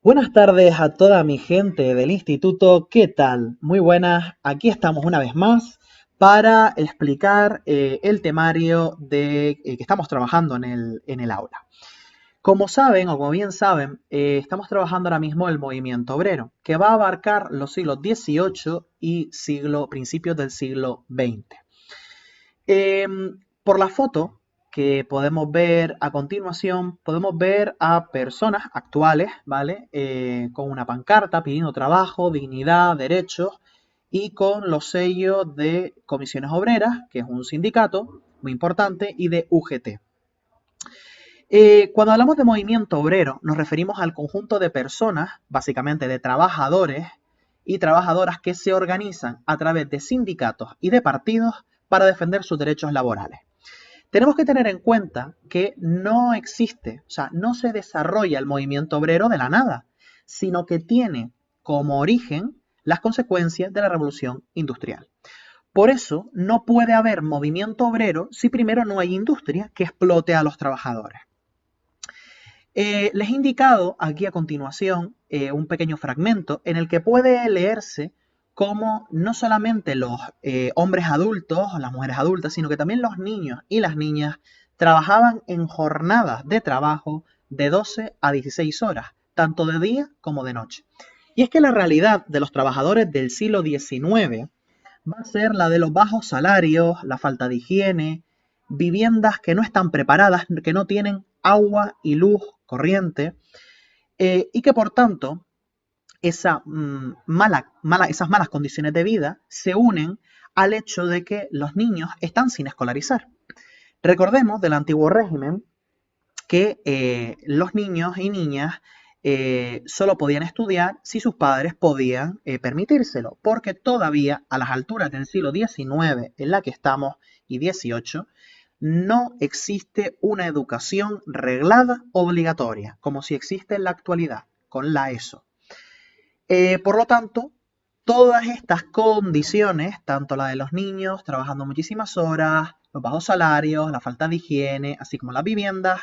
Buenas tardes a toda mi gente del instituto. ¿Qué tal? Muy buenas. Aquí estamos una vez más para explicar el temario que estamos trabajando en el aula. Como saben, o como bien saben, estamos trabajando ahora mismo el movimiento obrero, que va a abarcar los siglos XVIII y principios del siglo XX. Por la foto que podemos ver a continuación, podemos ver a personas actuales, ¿vale? Con una pancarta pidiendo trabajo, dignidad, derechos y con los sellos de Comisiones Obreras, que es un sindicato muy importante, y de UGT. Cuando hablamos de movimiento obrero, nos referimos al conjunto de personas, básicamente de trabajadores y trabajadoras que se organizan a través de sindicatos y de partidos para defender sus derechos laborales. Tenemos que tener en cuenta que no existe, o sea, no se desarrolla el movimiento obrero de la nada, sino que tiene como origen las consecuencias de la revolución industrial. Por eso no puede haber movimiento obrero si primero no hay industria que explote a los trabajadores. Les he indicado aquí a continuación un pequeño fragmento en el que puede leerse cómo no solamente los hombres adultos o las mujeres adultas, sino que también los niños y las niñas trabajaban en jornadas de trabajo de 12 a 16 horas, tanto de día como de noche. Y es que la realidad de los trabajadores del siglo XIX va a ser la de los bajos salarios, la falta de higiene, viviendas que no están preparadas, que no tienen agua y luz corriente, y que por tanto esas malas condiciones de vida se unen al hecho de que los niños están sin escolarizar. Recordemos del antiguo régimen que los niños y niñas solo podían estudiar si sus padres podían permitírselo, porque todavía a las alturas del siglo XIX en la que estamos y XVIII, no existe una educación reglada obligatoria, como si existe en la actualidad con la ESO. Por lo tanto, todas estas condiciones, tanto la de los niños trabajando muchísimas horas, los bajos salarios, la falta de higiene, así como las viviendas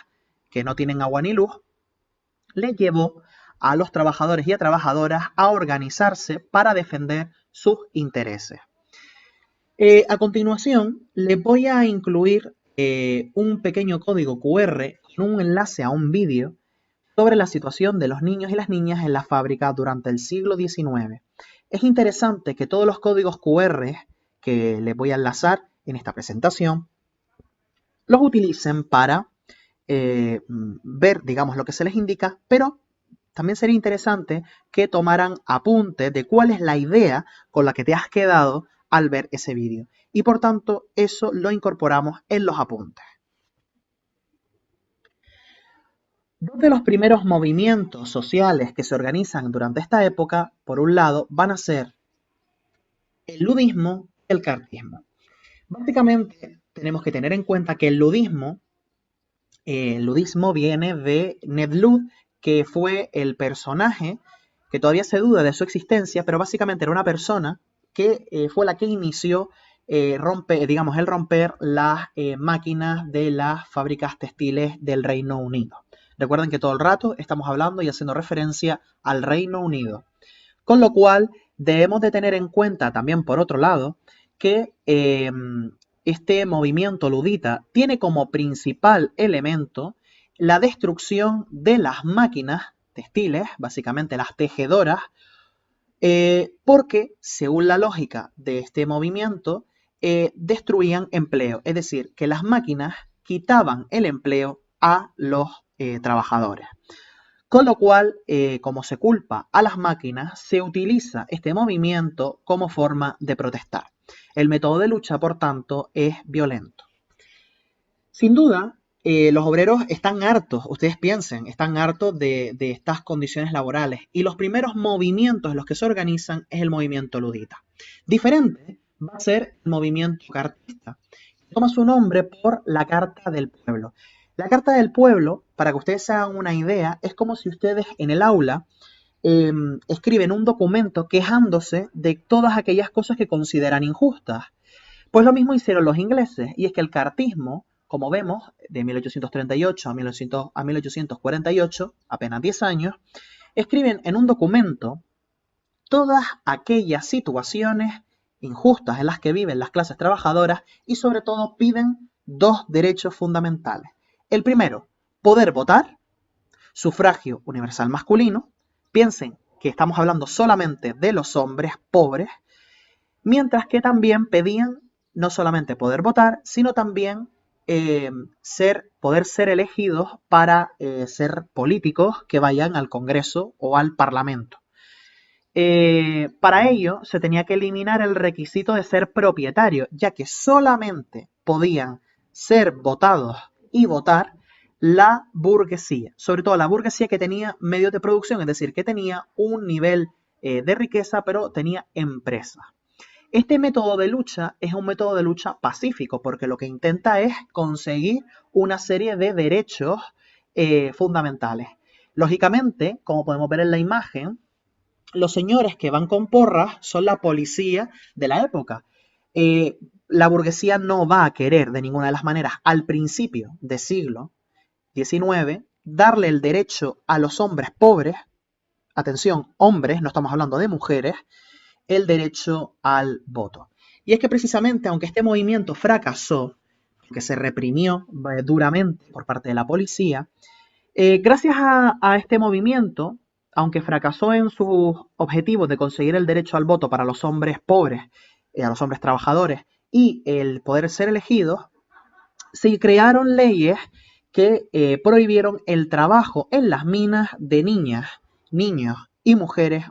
que no tienen agua ni luz, les llevó a los trabajadores y a trabajadoras a organizarse para defender sus intereses. A continuación, les voy a incluir un pequeño código QR con un enlace a un vídeo sobre la situación de los niños y las niñas en la fábrica durante el siglo XIX. Es interesante que todos los códigos QR que les voy a enlazar en esta presentación los utilicen para ver, digamos, lo que se les indica, pero también sería interesante que tomaran apuntes de cuál es la idea con la que te has quedado al ver ese vídeo. Y por tanto, eso lo incorporamos en los apuntes. Dos de los primeros movimientos sociales que se organizan durante esta época, por un lado, van a ser el ludismo y el cartismo. Básicamente, tenemos que tener en cuenta que el ludismo viene de Ned Ludd, que fue el personaje que todavía se duda de su existencia, pero básicamente era una persona que fue la que inició el romper las máquinas de las fábricas textiles del Reino Unido. Recuerden que todo el rato estamos hablando y haciendo referencia al Reino Unido. Con lo cual, debemos de tener en cuenta también, por otro lado, que este movimiento ludita tiene como principal elemento la destrucción de las máquinas textiles, básicamente las tejedoras, porque, según la lógica de este movimiento, destruían empleo, es decir, que las máquinas quitaban el empleo a los trabajadores. Con lo cual, como se culpa a las máquinas, se utiliza este movimiento como forma de protestar. El método de lucha, por tanto, es violento. Sin duda, los obreros están hartos, ustedes piensen, están hartos de estas condiciones laborales y los primeros movimientos en los que se organizan es el movimiento ludita. Diferente va a ser el movimiento cartista. Toma su nombre por la Carta del Pueblo. La Carta del Pueblo, para que ustedes se hagan una idea, es como si ustedes en el aula escriben un documento quejándose de todas aquellas cosas que consideran injustas. Pues lo mismo hicieron los ingleses, y es que el cartismo, como vemos, de 1838 a 1848, apenas 10 años, escriben en un documento todas aquellas situaciones injustas en las que viven las clases trabajadoras y sobre todo piden dos derechos fundamentales. El primero, poder votar, sufragio universal masculino. Piensen que estamos hablando solamente de los hombres pobres, mientras que también pedían no solamente poder votar, sino también poder ser elegidos para ser políticos que vayan al Congreso o al Parlamento. Para ello se tenía que eliminar el requisito de ser propietario, ya que solamente podían ser votados y votar la burguesía, sobre todo la burguesía que tenía medios de producción, es decir, que tenía un nivel de riqueza, pero tenía empresas. Este método de lucha es un método de lucha pacífico, porque lo que intenta es conseguir una serie de derechos fundamentales. Lógicamente, como podemos ver en la imagen, los señores que van con porras son la policía de la época. La burguesía no va a querer de ninguna de las maneras al principio del siglo XIX darle el derecho a los hombres pobres, atención, hombres, no estamos hablando de mujeres, el derecho al voto. Y es que precisamente, aunque este movimiento fracasó, que se reprimió duramente por parte de la policía, gracias a este movimiento, aunque fracasó en sus objetivos de conseguir el derecho al voto para los hombres pobres, a los hombres trabajadores y el poder ser elegidos, se crearon leyes que prohibieron el trabajo en las minas de niñas, niños y mujeres,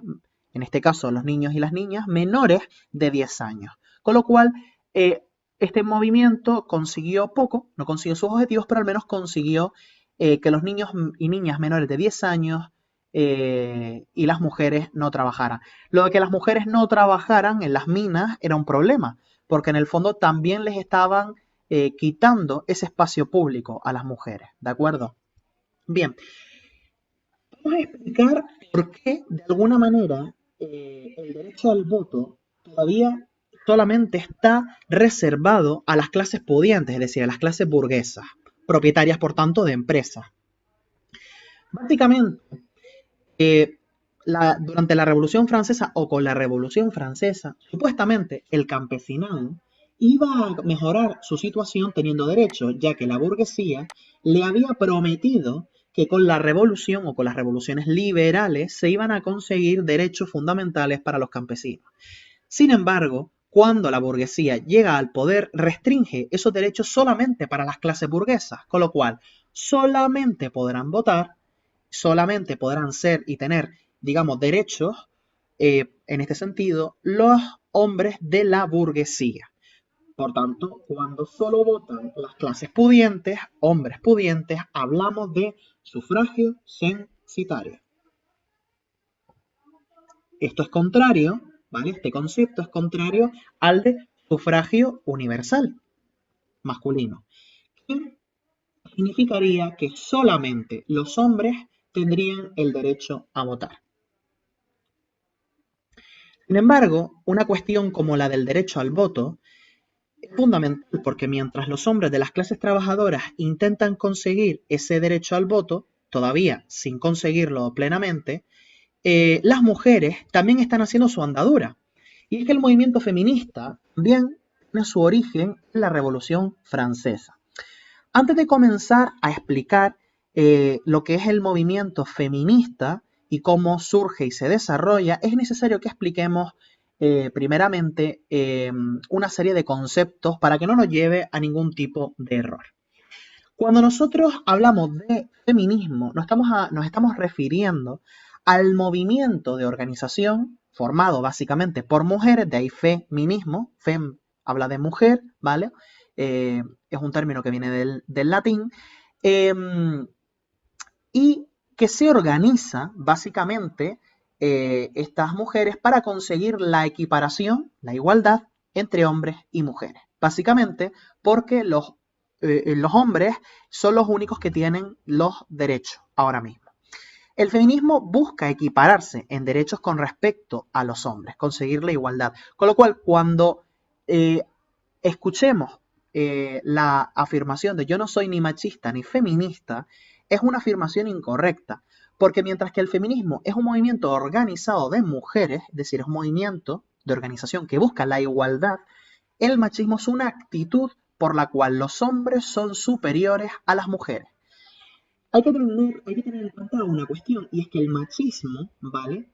en este caso los niños y las niñas menores de 10 años. Con lo cual, este movimiento consiguió poco, no consiguió sus objetivos, pero al menos consiguió que los niños y niñas menores de 10 años y las mujeres no trabajaran. Lo de que las mujeres no trabajaran en las minas era un problema, porque en el fondo también les estaban quitando ese espacio público a las mujeres, ¿de acuerdo? Bien, vamos a explicar por qué de alguna manera el derecho al voto todavía solamente está reservado a las clases pudientes, es decir, a las clases burguesas, propietarias por tanto de empresas. Básicamente, durante la Revolución Francesa o con la Revolución Francesa, supuestamente el campesinado iba a mejorar su situación teniendo derechos, ya que la burguesía le había prometido que con la revolución o con las revoluciones liberales se iban a conseguir derechos fundamentales para los campesinos. Sin embargo, cuando la burguesía llega al poder, restringe esos derechos solamente para las clases burguesas, con lo cual solamente podrán votar, solamente podrán ser y tener, digamos, derechos, en este sentido, los hombres de la burguesía. Por tanto, cuando solo votan las clases pudientes, hombres pudientes, hablamos de sufragio censitario. Esto es contrario, ¿vale? Este concepto es contrario al de sufragio universal masculino, que significaría que solamente los hombres tendrían el derecho a votar. Sin embargo, una cuestión como la del derecho al voto es fundamental porque mientras los hombres de las clases trabajadoras intentan conseguir ese derecho al voto, todavía sin conseguirlo plenamente, las mujeres también están haciendo su andadura. Y es que el movimiento feminista también tiene su origen en la Revolución Francesa. Antes de comenzar a explicar lo que es el movimiento feminista y cómo surge y se desarrolla, es necesario que expliquemos primeramente una serie de conceptos para que no nos lleve a ningún tipo de error. Cuando nosotros hablamos de feminismo, nos estamos refiriendo al movimiento de organización formado básicamente por mujeres, de ahí feminismo, fem habla de mujer, ¿vale? Es un término que viene del latín, y que se organiza básicamente estas mujeres para conseguir la equiparación, la igualdad entre hombres y mujeres. Básicamente porque los hombres son los únicos que tienen los derechos ahora mismo. El feminismo busca equipararse en derechos con respecto a los hombres, conseguir la igualdad. Con lo cual, cuando escuchemos la afirmación de yo no soy ni machista ni feminista, es una afirmación incorrecta, Porque mientras que el feminismo es un movimiento organizado de mujeres, es decir, es un movimiento de organización que busca la igualdad, el machismo es una actitud por la cual los hombres son superiores a las mujeres. Hay que tener en cuenta una cuestión, y es que el machismo, ¿vale?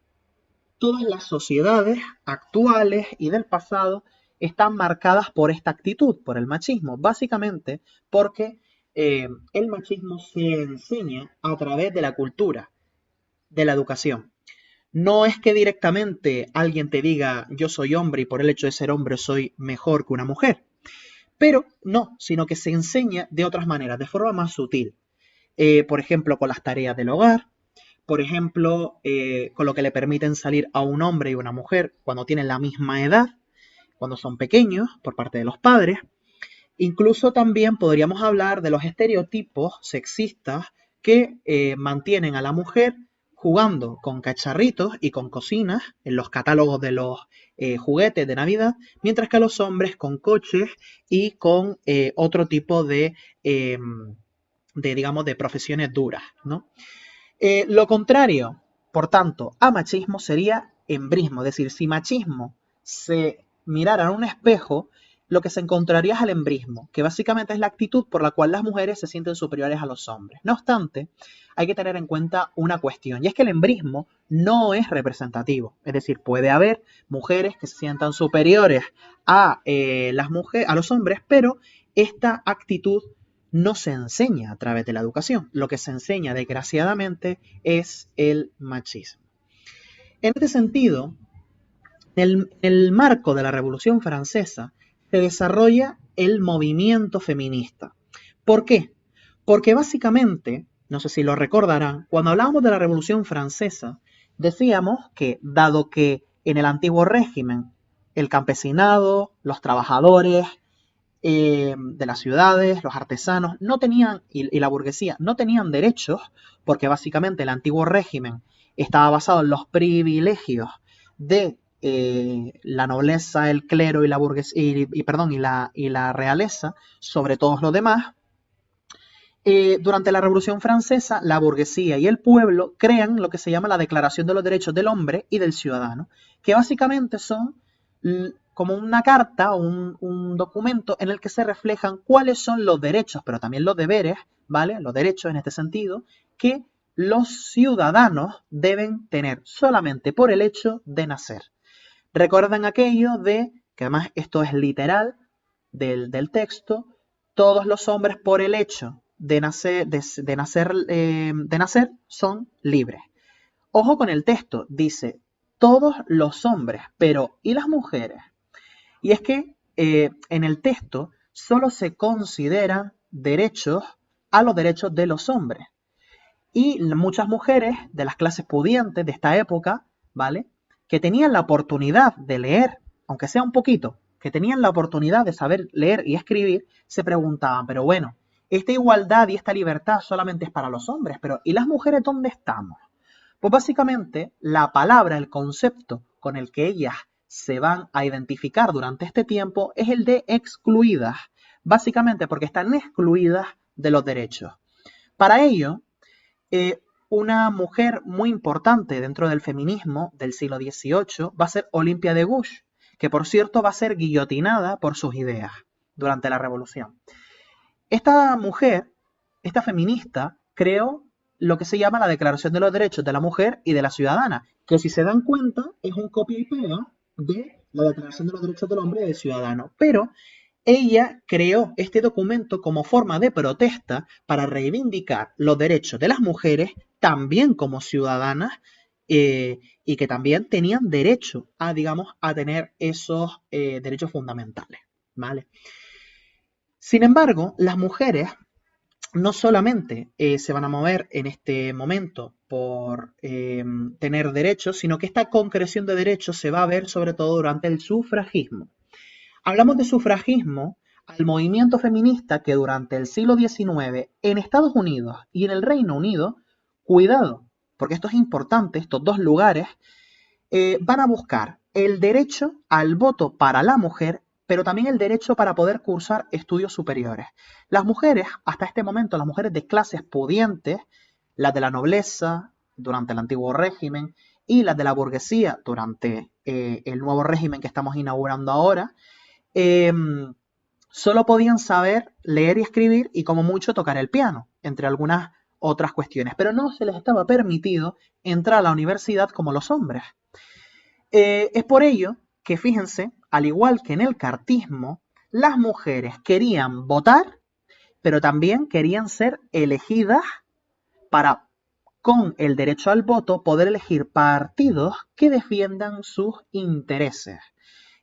Todas las sociedades actuales y del pasado están marcadas por esta actitud, por el machismo, básicamente porque el machismo se enseña a través de la cultura, de la educación. No es que directamente alguien te diga yo soy hombre y por el hecho de ser hombre soy mejor que una mujer, pero no, sino que se enseña de otras maneras, de forma más sutil. Por ejemplo, con las tareas del hogar, por ejemplo, con lo que le permiten salir a un hombre y una mujer cuando tienen la misma edad, cuando son pequeños, por parte de los padres. Incluso también podríamos hablar de los estereotipos sexistas que mantienen a la mujer jugando con cacharritos y con cocinas en los catálogos de los juguetes de Navidad, mientras que a los hombres con coches y con otro tipo digamos, de profesiones duras, ¿no? Lo contrario, por tanto, a machismo sería embrismo, es decir, si machismo se mirara en un espejo, lo que se encontraría es el embrismo, que básicamente es la actitud por la cual las mujeres se sienten superiores a los hombres. No obstante, hay que tener en cuenta una cuestión, y es que el embrismo no es representativo, es decir, puede haber mujeres que se sientan superiores a, a los hombres, pero esta actitud no se enseña a través de la educación. Lo que se enseña, desgraciadamente, es el machismo. En este sentido, en el marco de la Revolución Francesa, se desarrolla el movimiento feminista. ¿Por qué? Porque básicamente, no sé si lo recordarán, cuando hablábamos de la Revolución Francesa, decíamos que, dado que en el antiguo régimen el campesinado, los trabajadores, de las ciudades, los artesanos, no tenían, y la burguesía, no tenían derechos, porque básicamente el antiguo régimen estaba basado en los privilegios de la nobleza, el clero y la burguesía, y la realeza sobre todos los demás. Durante la Revolución Francesa, la burguesía y el pueblo crean lo que se llama la Declaración de los Derechos del Hombre y del Ciudadano, que básicamente son como una carta o un documento en el que se reflejan cuáles son los derechos, pero también los deberes, ¿vale? Los derechos en este sentido, que los ciudadanos deben tener solamente por el hecho de nacer. Recuerden aquello de, que además esto es literal del texto, todos los hombres por el hecho de nacer son libres. Ojo con el texto, dice todos los hombres, pero ¿y las mujeres? Y es que en el texto solo se consideran derechos a los derechos de los hombres. Y muchas mujeres de las clases pudientes de esta época, ¿vale? Que tenían la oportunidad de leer, aunque sea un poquito, que tenían la oportunidad de saber leer y escribir, se preguntaban, pero bueno, esta igualdad y esta libertad solamente es para los hombres, pero ¿y las mujeres dónde estamos? Pues básicamente la palabra, el concepto con el que ellas se van a identificar durante este tiempo es el de excluidas, básicamente porque están excluidas de los derechos. Para ello, una mujer muy importante dentro del feminismo del siglo XVIII va a ser Olympia de Gouges, que por cierto va a ser guillotinada por sus ideas durante la Revolución. Esta mujer, esta feminista, creó lo que se llama la Declaración de los Derechos de la Mujer y de la Ciudadana, que si se dan cuenta es un copia y pega de la Declaración de los Derechos del Hombre y del Ciudadano. Pero ella creó este documento como forma de protesta para reivindicar los derechos de las mujeres también como ciudadanas y que también tenían derecho a, digamos, a tener esos derechos fundamentales, ¿vale? Sin embargo, las mujeres no solamente se van a mover en este momento por tener derechos, sino que esta concreción de derechos se va a ver sobre todo durante el sufragismo. Hablamos de sufragismo al movimiento feminista que durante el siglo XIX en Estados Unidos y en el Reino Unido, cuidado, porque esto es importante, estos dos lugares van a buscar el derecho al voto para la mujer, pero también el derecho para poder cursar estudios superiores. Las mujeres, hasta este momento, las mujeres de clases pudientes, las de la nobleza, durante el antiguo régimen y las de la burguesía durante el nuevo régimen que estamos inaugurando ahora, solo podían saber leer y escribir y como mucho tocar el piano, entre algunas otras cuestiones, pero no se les estaba permitido entrar a la universidad como los hombres. Es por ello que, fíjense, al igual que en el cartismo, las mujeres querían votar, pero también querían ser elegidas para, con el derecho al voto, poder elegir partidos que defiendan sus intereses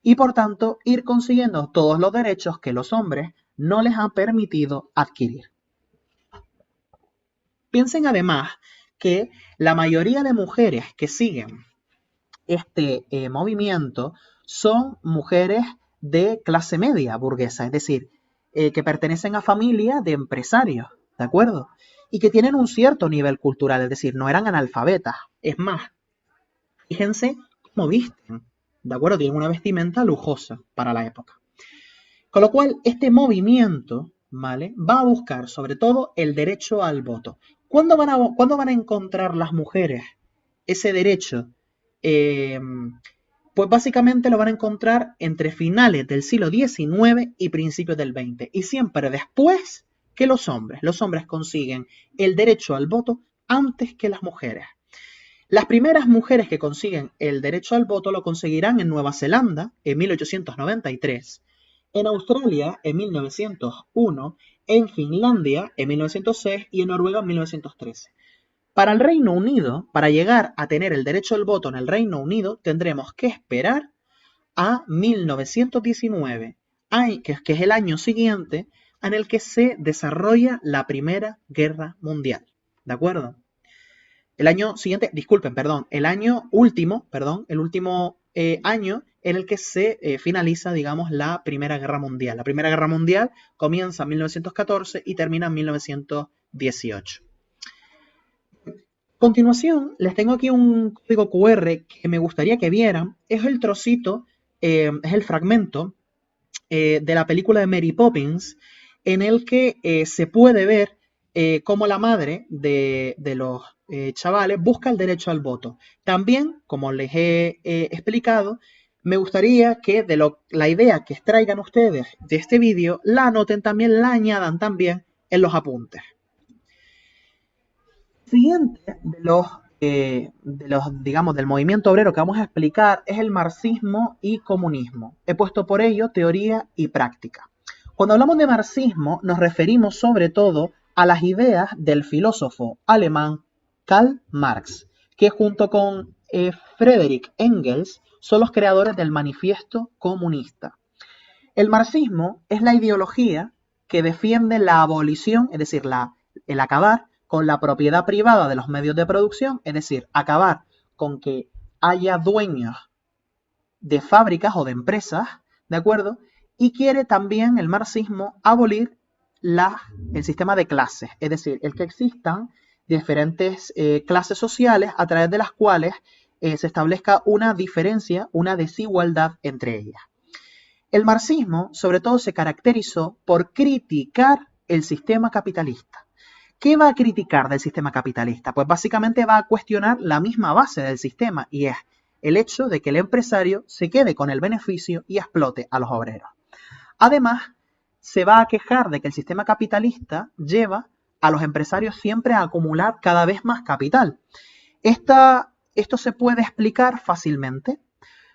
y, por tanto, ir consiguiendo todos los derechos que los hombres no les han permitido adquirir. Piensen además que la mayoría de mujeres que siguen este movimiento son mujeres de clase media burguesa, es decir, que pertenecen a familias de empresarios, ¿de acuerdo? Y que tienen un cierto nivel cultural, es decir, no eran analfabetas. Es más, fíjense cómo visten, ¿de acuerdo? Tienen una vestimenta lujosa para la época. Con lo cual, este movimiento, ¿vale?, va a buscar sobre todo el derecho al voto. ¿Cuándo van a encontrar las mujeres ese derecho? Pues básicamente lo van a encontrar entre finales del siglo XIX y principios del XX. Y siempre después que los hombres. Los hombres consiguen el derecho al voto antes que las mujeres. Las primeras mujeres que consiguen el derecho al voto lo conseguirán en Nueva Zelanda en 1893, en Australia en 1901, en Finlandia en 1906 y en Noruega en 1913. Para el Reino Unido, para llegar a tener el derecho al voto en el Reino Unido, tendremos que esperar a 1919, que es el año siguiente en el que se desarrolla la Primera Guerra Mundial. ¿De acuerdo? El año siguiente, disculpen, perdón, el último año en el que se finaliza, digamos, la Primera Guerra Mundial. La Primera Guerra Mundial comienza en 1914 y termina en 1918. A continuación, les tengo aquí un código QR que me gustaría que vieran. Es el trocito, es el fragmento de la película de Mary Poppins, en el que se puede ver cómo la madre de los chavales busca el derecho al voto. También, como les he explicado, me gustaría que la idea que extraigan ustedes de este vídeo la anoten también, la añadan también en los apuntes. Siguiente digamos, del movimiento obrero que vamos a explicar es el marxismo y comunismo. He puesto por ello teoría y práctica. Cuando hablamos de marxismo nos referimos sobre todo a las ideas del filósofo alemán Karl Marx, que junto con Friedrich Engels son los creadores del manifiesto comunista. El marxismo es la ideología que defiende la abolición, es decir, el acabar con la propiedad privada de los medios de producción, es decir, acabar con que haya dueños de fábricas o de empresas, ¿de acuerdo? Y quiere también el marxismo abolir el sistema de clases, es decir, el que existan diferentes clases sociales a través de las cuales se establezca una diferencia, una desigualdad entre ellas. El marxismo, sobre todo, se caracterizó por criticar el sistema capitalista. ¿Qué va a criticar del sistema capitalista? Pues básicamente va a cuestionar la misma base del sistema y es el hecho de que el empresario se quede con el beneficio y explote a los obreros. Además, se va a quejar de que el sistema capitalista lleva a los empresarios siempre a acumular cada vez más capital. Esto se puede explicar fácilmente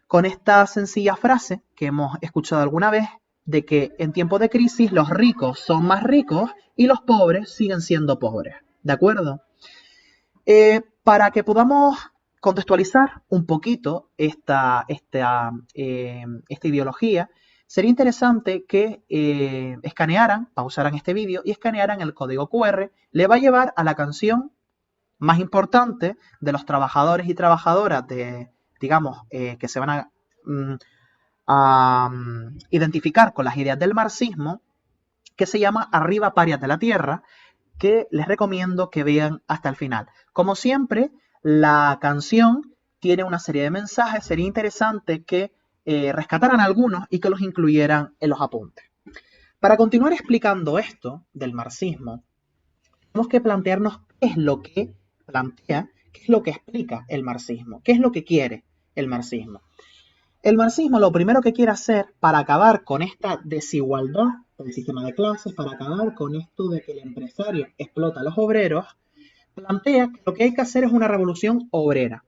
con esta sencilla frase que hemos escuchado alguna vez, de que en tiempos de crisis los ricos son más ricos y los pobres siguen siendo pobres. ¿De acuerdo? Para que podamos contextualizar un poquito esta ideología, sería interesante que pausaran este vídeo y escanearan el código QR. Le va a llevar a la canción más importante de los trabajadores y trabajadoras que se van a identificar con las ideas del marxismo, que se llama Arriba Parias de la Tierra, que les recomiendo que vean hasta el final. Como siempre, la canción tiene una serie de mensajes, sería interesante que rescataran algunos y que los incluyeran en los apuntes. Para continuar explicando esto del marxismo, tenemos que plantearnos qué es lo que plantea ¿qué es lo que explica el marxismo? ¿Qué es lo que quiere el marxismo? El marxismo lo primero que quiere hacer para acabar con esta desigualdad del sistema de clases, para acabar con esto de que el empresario explota a los obreros, plantea que lo que hay que hacer es una revolución obrera.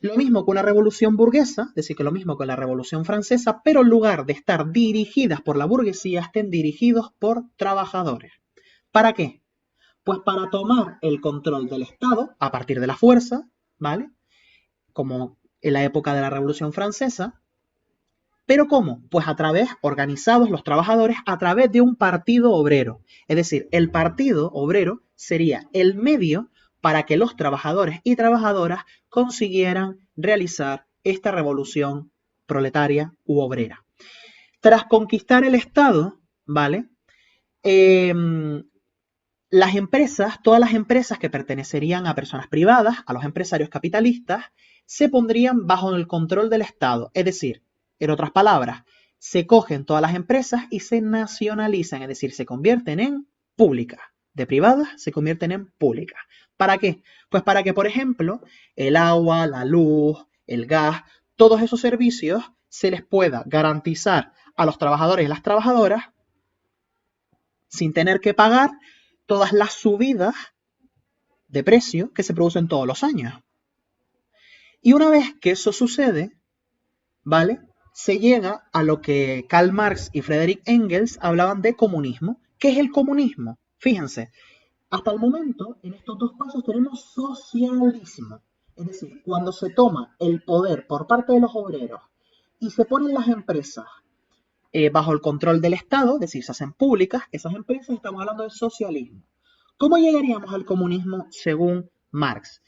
Lo mismo que una revolución burguesa, es decir, que lo mismo que la revolución francesa, pero en lugar de estar dirigidas por la burguesía, estén dirigidos por trabajadores. ¿Para qué? Pues para tomar el control del Estado a partir de la fuerza, ¿vale? Como en la época de la Revolución Francesa. ¿Pero cómo? Pues a través, organizados los trabajadores, a través de un partido obrero. Es decir, el partido obrero sería el medio para que los trabajadores y trabajadoras consiguieran realizar esta revolución proletaria u obrera. Tras conquistar el Estado, ¿vale? Las empresas, todas las empresas que pertenecerían a personas privadas, a los empresarios capitalistas, se pondrían bajo el control del Estado. Es decir, en otras palabras, se cogen todas las empresas y se nacionalizan, es decir, se convierten en públicas. De privadas se convierten en públicas. ¿Para qué? Pues para que, por ejemplo, el agua, la luz, el gas, todos esos servicios se les pueda garantizar a los trabajadores y las trabajadoras sin tener que pagar todas las subidas de precio que se producen todos los años. Y una vez que eso sucede, ¿vale? Se llega a lo que Karl Marx y Friedrich Engels hablaban de comunismo. ¿Qué es el comunismo? Fíjense, hasta el momento, en estos dos pasos tenemos socialismo. Es decir, cuando se toma el poder por parte de los obreros y se ponen las empresas bajo el control del Estado, es decir, se hacen públicas, esas empresas, estamos hablando de socialismo. ¿Cómo llegaríamos al comunismo según Marx?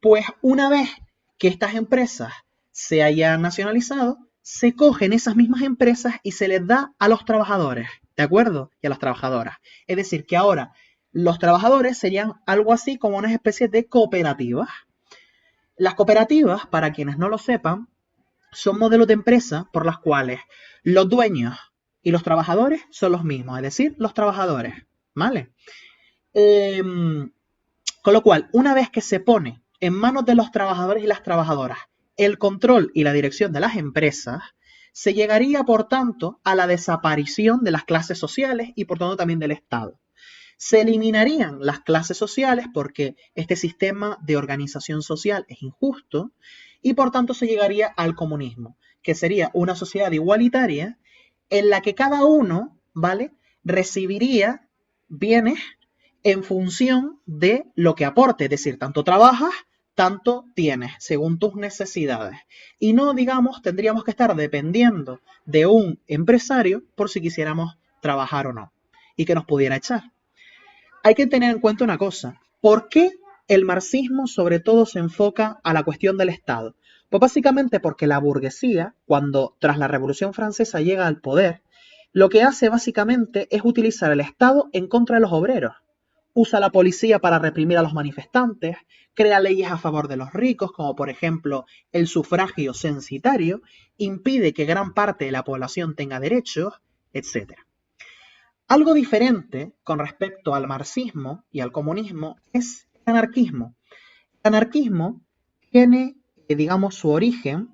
Pues una vez que estas empresas se hayan nacionalizado, se cogen esas mismas empresas y se les da a los trabajadores, ¿de acuerdo? Y a las trabajadoras. Es decir, que ahora los trabajadores serían algo así como una especie de cooperativas. Las cooperativas, para quienes no lo sepan, son modelos de empresa por las cuales los dueños y los trabajadores son los mismos, es decir, los trabajadores, ¿vale? Con lo cual, una vez que se pone en manos de los trabajadores y las trabajadoras el control y la dirección de las empresas, se llegaría, por tanto, a la desaparición de las clases sociales y, por tanto, también del Estado. Se eliminarían las clases sociales porque este sistema de organización social es injusto y, por tanto, se llegaría al comunismo, que sería una sociedad igualitaria en la que cada uno, ¿vale?, recibiría bienes en función de lo que aporte, es decir, tanto trabajas, tanto tienes, según tus necesidades. Y no, digamos, tendríamos que estar dependiendo de un empresario por si quisiéramos trabajar o no, y que nos pudiera echar. Hay que tener en cuenta una cosa, ¿por qué el marxismo sobre todo se enfoca a la cuestión del Estado? Pues básicamente porque la burguesía, cuando tras la Revolución Francesa llega al poder, lo que hace básicamente es utilizar el Estado en contra de los obreros. Usa la policía para reprimir a los manifestantes, crea leyes a favor de los ricos, como por ejemplo el sufragio censitario, impide que gran parte de la población tenga derechos, etc. Algo diferente con respecto al marxismo y al comunismo es el anarquismo. El anarquismo tiene, digamos, su origen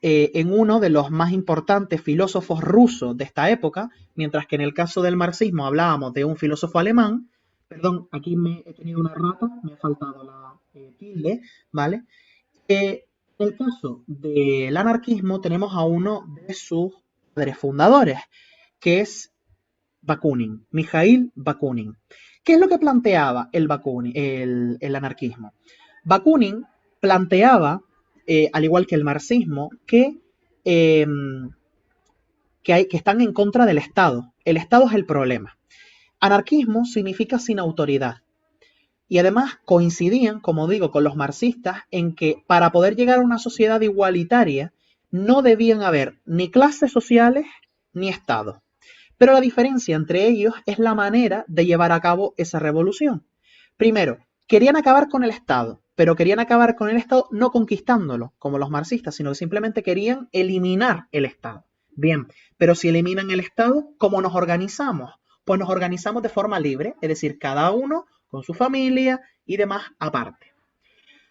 en uno de los más importantes filósofos rusos de esta época, mientras que en el caso del marxismo hablábamos de un filósofo alemán. Perdón, aquí he tenido una rata, me ha faltado la tilde, ¿vale? En el caso del anarquismo tenemos a uno de sus padres fundadores, que es Bakunin, Mikhail Bakunin. ¿Qué es lo que planteaba el anarquismo? Bakunin planteaba, al igual que el marxismo, que están en contra del Estado. El Estado es el problema. Anarquismo significa sin autoridad. Y además coincidían, como digo, con los marxistas en que para poder llegar a una sociedad igualitaria no debían haber ni clases sociales ni Estado. Pero la diferencia entre ellos es la manera de llevar a cabo esa revolución. Primero, querían acabar con el Estado, pero querían acabar con el Estado no conquistándolo, como los marxistas, sino que simplemente querían eliminar el Estado. Bien, pero si eliminan el Estado, ¿cómo nos organizamos? Pues nos organizamos de forma libre, es decir, cada uno con su familia y demás aparte.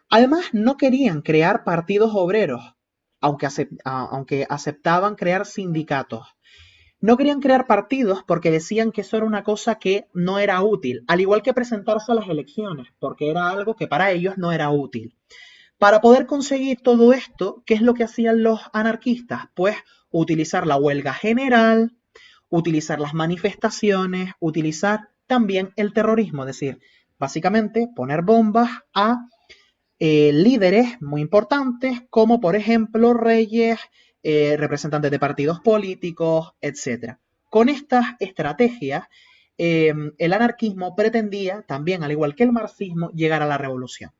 Además, no querían crear partidos obreros, aunque aceptaban crear sindicatos. No querían crear partidos porque decían que eso era una cosa que no era útil, al igual que presentarse a las elecciones, porque era algo que para ellos no era útil. Para poder conseguir todo esto, ¿qué es lo que hacían los anarquistas? Pues utilizar la huelga general, utilizar las manifestaciones, utilizar también el terrorismo, es decir, básicamente poner bombas a líderes muy importantes, como por ejemplo reyes, representantes de partidos políticos, etc. Con estas estrategias, el anarquismo pretendía también, al igual que el marxismo, llegar a la revolución.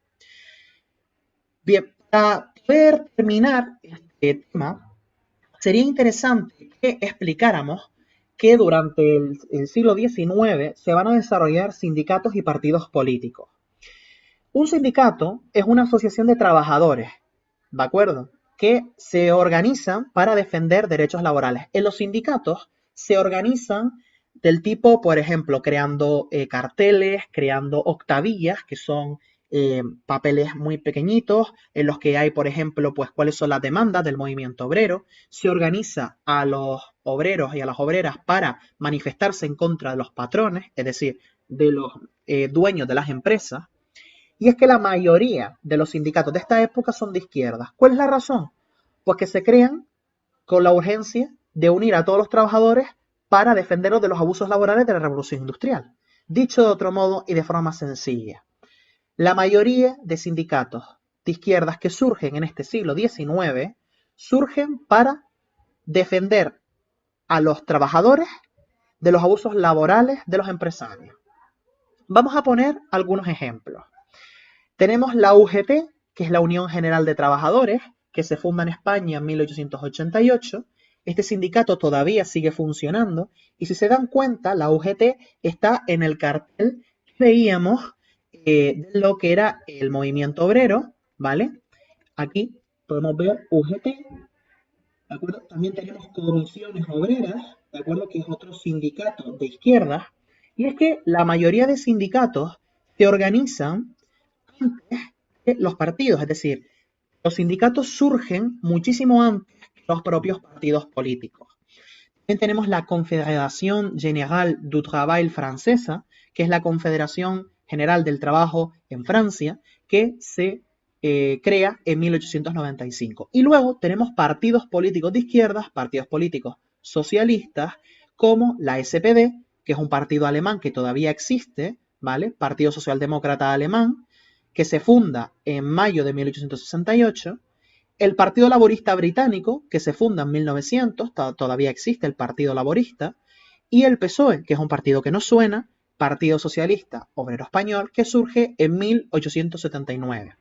Bien, para poder terminar este tema, sería interesante que explicáramos que durante el siglo XIX se van a desarrollar sindicatos y partidos políticos. Un sindicato es una asociación de trabajadores, ¿de acuerdo? Que se organizan para defender derechos laborales. En los sindicatos se organizan del tipo, por ejemplo, creando carteles, creando octavillas, que son papeles muy pequeñitos, en los que hay, por ejemplo, pues cuáles son las demandas del movimiento obrero. Se organiza a los obreros y a las obreras para manifestarse en contra de los patrones, es decir, de los dueños de las empresas. Y es que la mayoría de los sindicatos de esta época son de izquierdas. ¿Cuál es la razón? Pues que se crean con la urgencia de unir a todos los trabajadores para defenderlos de los abusos laborales de la revolución industrial. Dicho de otro modo y de forma más sencilla, la mayoría de sindicatos de izquierdas que surgen en este siglo XIX surgen para defender a los trabajadores de los abusos laborales de los empresarios. Vamos a poner algunos ejemplos. Tenemos la UGT, que es la Unión General de Trabajadores, que se funda en España en 1888. Este sindicato todavía sigue funcionando y si se dan cuenta, la UGT está en el cartel que veíamos de lo que era el movimiento obrero, ¿vale? Aquí podemos ver UGT, ¿de acuerdo? También tenemos comisiones obreras, ¿de acuerdo? Que es otro sindicato de izquierda. Y es que la mayoría de sindicatos se organizan antes que los partidos, es decir, los sindicatos surgen muchísimo antes que los propios partidos políticos. También tenemos la Confédération Générale du Travail francesa, que es la Confederación General del Trabajo en Francia, que se crea en 1895. Y luego tenemos partidos políticos de izquierdas, partidos políticos socialistas, como la SPD, que es un partido alemán que todavía existe, ¿vale? Partido Socialdemócrata Alemán, que se funda en mayo de 1868, el Partido Laborista Británico, que se funda en 1900, todavía existe el Partido Laborista, y el PSOE, que es un partido que no suena, Partido Socialista Obrero Español, que surge en 1879.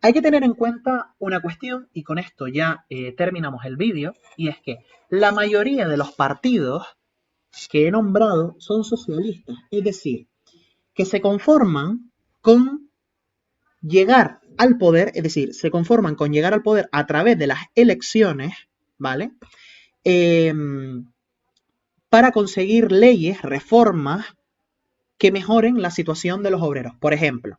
Hay que tener en cuenta una cuestión, y con esto ya terminamos el vídeo, y es que la mayoría de los partidos que he nombrado son socialistas, es decir, que se conforman con llegar al poder, es decir, se conforman con llegar al poder a través de las elecciones, ¿vale? Para conseguir leyes, reformas que mejoren la situación de los obreros. Por ejemplo,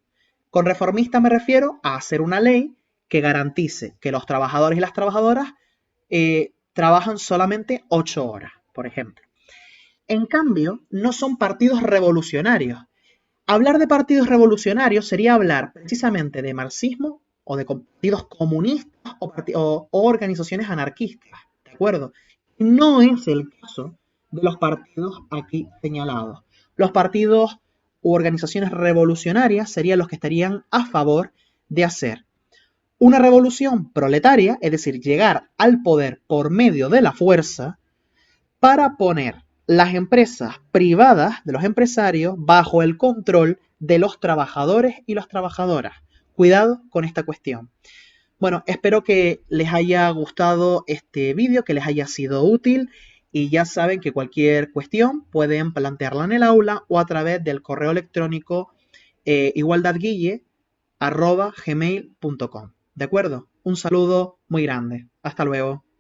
con reformista me refiero a hacer una ley que garantice que los trabajadores y las trabajadoras trabajan solamente 8 horas, por ejemplo. En cambio, no son partidos revolucionarios. Hablar de partidos revolucionarios sería hablar precisamente de marxismo o de partidos comunistas o organizaciones anarquistas, ¿de acuerdo? No es el caso de los partidos aquí señalados. Los partidos u organizaciones revolucionarias serían los que estarían a favor de hacer una revolución proletaria, es decir, llegar al poder por medio de la fuerza, para poner las empresas privadas de los empresarios bajo el control de los trabajadores y las trabajadoras. Cuidado con esta cuestión. Bueno, espero que les haya gustado este vídeo, que les haya sido útil y ya saben que cualquier cuestión pueden plantearla en el aula o a través del correo electrónico igualdadguille@gmail.com. ¿De acuerdo? Un saludo muy grande. Hasta luego.